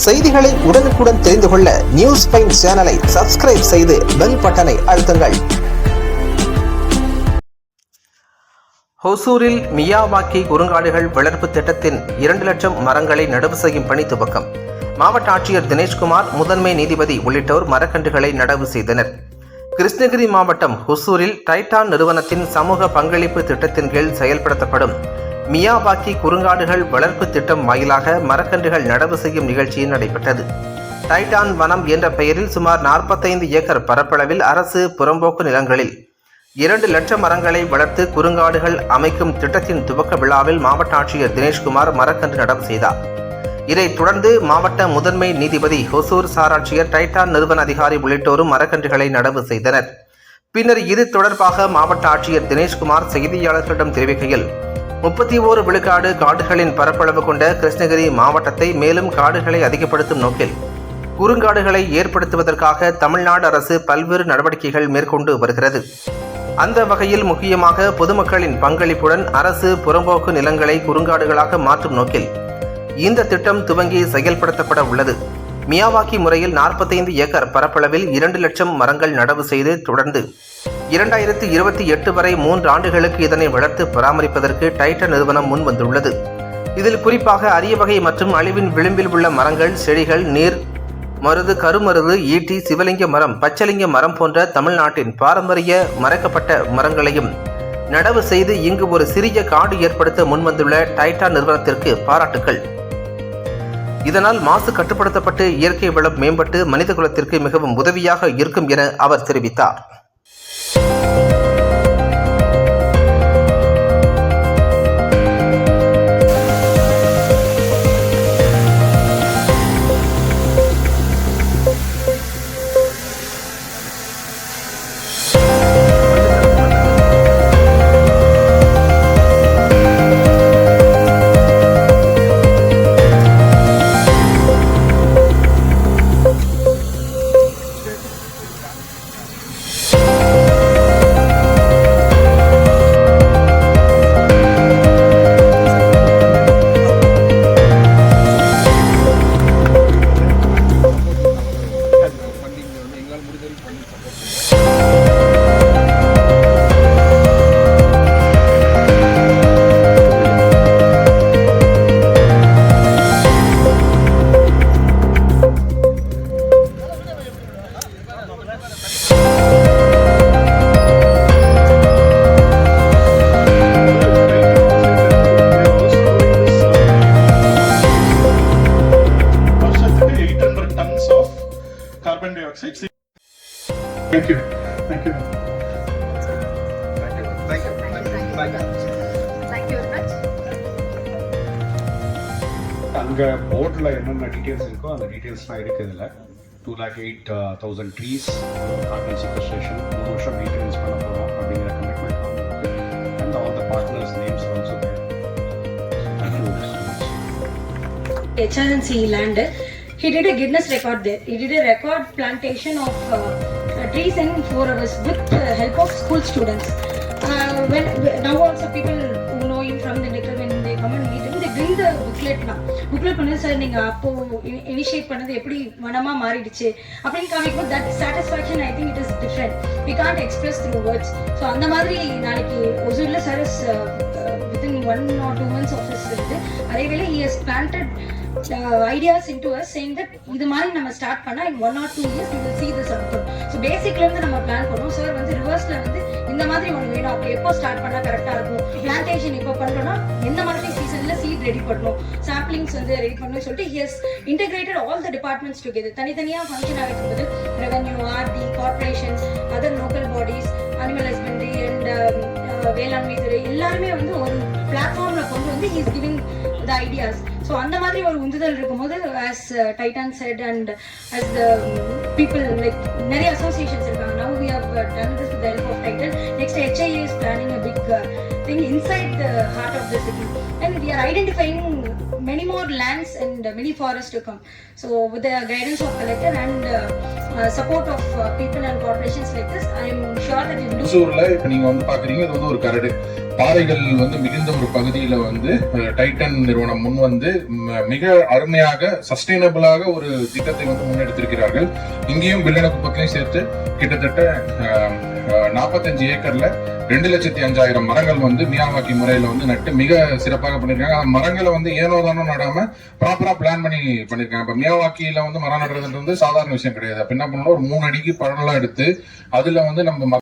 செய்திகளை உடனுக்குடன் தெரிந்து கொள்ள நியூஸ் பைன் சேனலை சப்ஸ்கிரைப் செய்து பெல் பட்டனை அழுத்துங்கள். ஹொசூரில் மியாவாக்கி குறுங்காடுகள் வளர்ப்பு திட்டத்தின் 2 லட்சம் மரங்களை நடவு செய்யும் பணி துவக்கம். மாவட்ட ஆட்சியர் தினேஷ்குமார், முதன்மை நீதிபதி உள்ளிட்டோர் மரக்கன்றுகளை நடவு செய்தனர். கிருஷ்ணகிரி மாவட்டம் ஹொசூரில் டைட்டான் நிறுவனத்தின் சமூக பங்களிப்பு திட்டத்தின் கீழ் செயல்படுத்தப்படும் மியாவாக்கி குறுங்காடுகள் வளர்ப்பு திட்டம் வாயிலாக மரக்கன்றுகள் நடவு செய்யும் நிகழ்ச்சி நடைபெற்றது. டைட்டான் வனம் என்ற பெயரில் சுமார் 45 ஏக்கர் பரப்பளவில் அரசு புறம்போக்கு நிலங்களில் 2 லட்சம் மரங்களை வளர்த்து குறுங்காடுகள் அமைக்கும் திட்டத்தின் துவக்க விழாவில் மாவட்ட ஆட்சியர் தினேஷ்குமார் மரக்கன்று நடவு செய்தார். இதைத் தொடர்ந்து மாவட்ட முதன்மை நீதிபதி, ஹொசூர் சாராட்சியர், டைட்டான் நிறுவன அதிகாரி உள்ளிட்டோரும் மரக்கன்றுகளை நடவு செய்தனர். பின்னர் இது தொடர்பாக மாவட்ட ஆட்சியர் தினேஷ்குமார் செய்தியாளர்களிடம் தெரிவிக்கையில், 31 விழுக்காடு காடுகளின் பரப்பளவு கொண்ட கிருஷ்ணகிரி மாவட்டத்தை மேலும் காடுகளை அதிகப்படுத்தும் நோக்கில் குறுங்காடுகளை ஏற்படுத்துவதற்காக தமிழ்நாடு அரசு பல்வேறு நடவடிக்கைகள் மேற்கொண்டு வருகிறது. அந்த வகையில் முக்கியமாக பொதுமக்களின் பங்களிப்புடன் அரசு புறம்போக்கு நிலங்களை குறுங்காடுகளாக மாற்றும் நோக்கில் இந்த திட்டம் துவங்கி செயல்படுத்தப்பட உள்ளது. மியாவாக்கி முறையில் 45 ஏக்கர் பரப்பளவில் 2 லட்சம் மரங்கள் நடவு செய்து தொடர்ந்து 2028 வரை 3 ஆண்டுகளுக்கு இதனை வளர்த்து பராமரிப்பதற்கு டைட்டன் நிறுவனம் முன் வந்துள்ளது. இதில் குறிப்பாக அரிய வகை மற்றும் அழிவின் விளிம்பில் உள்ள மரங்கள், செடிகள், நீர் மருது, கருமருது, ஈட்டி, சிவலிங்க மரம், பச்சலிங்க மரம் போன்ற தமிழ்நாட்டின் பாரம்பரிய மறைக்கப்பட்ட மரங்களையும் நடவு செய்து இங்கு ஒரு சிறிய காடு ஏற்படுத்த முன்வந்துள்ள டைட்டான் நிறுவனத்திற்கு பாராட்டுக்கள். இதனால் மாசு கட்டுப்படுத்தப்பட்டு இயற்கை வளம் மேம்பட்டு மனித குலத்திற்கு மிகவும் உதவியாக இருக்கும் என அவர் தெரிவித்தார். Carbon dioxide. Thank you. Thank you. Thank you. Thank you. Thank you. Thank you very much. அங்க போர்டில் என்னென்ன டீட்டெயில்ஸ் இருக்கோ அந்த டீட்டெயில்ஸ்லாம் இருக்குது. இதில் 208,000 ட்ரீஸ், கார்பன் சீக்வஸ்ட்ரேஷன், 3 வருஷம் மெயின்டெனன்ஸ் பண்ண போகிறோம் அப்படிங்கிற கமிட்மெண்ட் வாங்கிருக்கு. And all the partners names also there. Thank you so much. HRNC land. He did a Guinness record there. He did a record plantation of trees in 4 hours with help of school students. When now also people who know him from the letter, when they come and meet him, they bring the booklet now. Booklet பண்ணது sir நீங்கள் அப்போ initiate பண்ணது எப்படி மனமாக மாறிடுச்சு அப்படின்னு காமிக்கும்போது that satisfaction, I think it is different. We can't express through words. So அந்த மாதிரி நாளைக்கு ஒசூரில் sir within 1 or 2 months of his இருந்து அதேவேளை he has planted ideas into us saying that இது மாதிரி நம்ம ஸ்டார்ட் பண்ணா in 1 or 2 years we will see this outcome. So பேசிக்ல இருந்து நம்ம பிளான் பண்ணுவோம். சார் ரிவர்ஸ்ல இந்த மாதிரி ஒன்று வேணும், அப்போ எப்போ ஸ்டார்ட் பண்ணா கரெக்டா இருக்கும், பிளான்டேஷன் எப்போ பண்றோம்னா எந்த மாதிரி சீசன்ல சீட் ரெடி பண்ணணும், சாப்ளிங்ஸ் ரெடி பண்ணணும் சொல்லிட்டு he has integrated all the departments together. தனித்தனியா ஃபங்க்ஷன் ஆகிட்டு revenue, RD, corporation, other local bodies, animal husbandry and வேளாண்மை துறை எல்லாருமே ஒரு பிளாட்ஃபார்ம்ல கொண்டு வந்து he is giving the ideas. So அந்த மாதிரி ஒரு உந்துதல் இருக்கும்போது as Titan said and as the people like நிறைய associations இருக்காங்க. Now we have done this with the help of Titan. Next HIA is planning a big thing inside the heart of the city and we are identifying many more lands and many forests to come. So with the guidance of collector and support of people and corporations like this, I am sure that we will do. ஹொசூர்ல இப்ப நீங்க பாக்குறீங்க, இது ஒரு கரடு பாறைகள் மிகுந்த இருந்த ஒரு பகுதியில வந்து டைட்டன் நிறுவனம் முன் வந்து மிக அருமையாக சஸ்டைனபிளாக ஒரு திட்டத்தை வந்து முன்னெடுத்திருக்கிறார்கள். இங்கேயும் வில்லனகுப்பத்திலையும் சேர்த்து கிட்டத்தட்ட 45 ஏக்கர்ல 2,05,000 மரங்கள் வந்து மியாவாக்கி முறையில வந்து நட்டு மிக சிறப்பாக பண்ணிருக்காங்க. அந்த மரங்களை வந்து ஏனோதானோ நடாம ப்ராப்பரா பிளான் பண்ணிருக்காங்க. இப்ப மியாவாக்கியில வந்து மரம் நடுறதுன்றது சாதாரண விஷயம் கிடையாது. அப்ப என்ன பண்ணணும், ஒரு 3 அடிக்கு பழம்லாம் எடுத்து அதுல வந்து நம்ம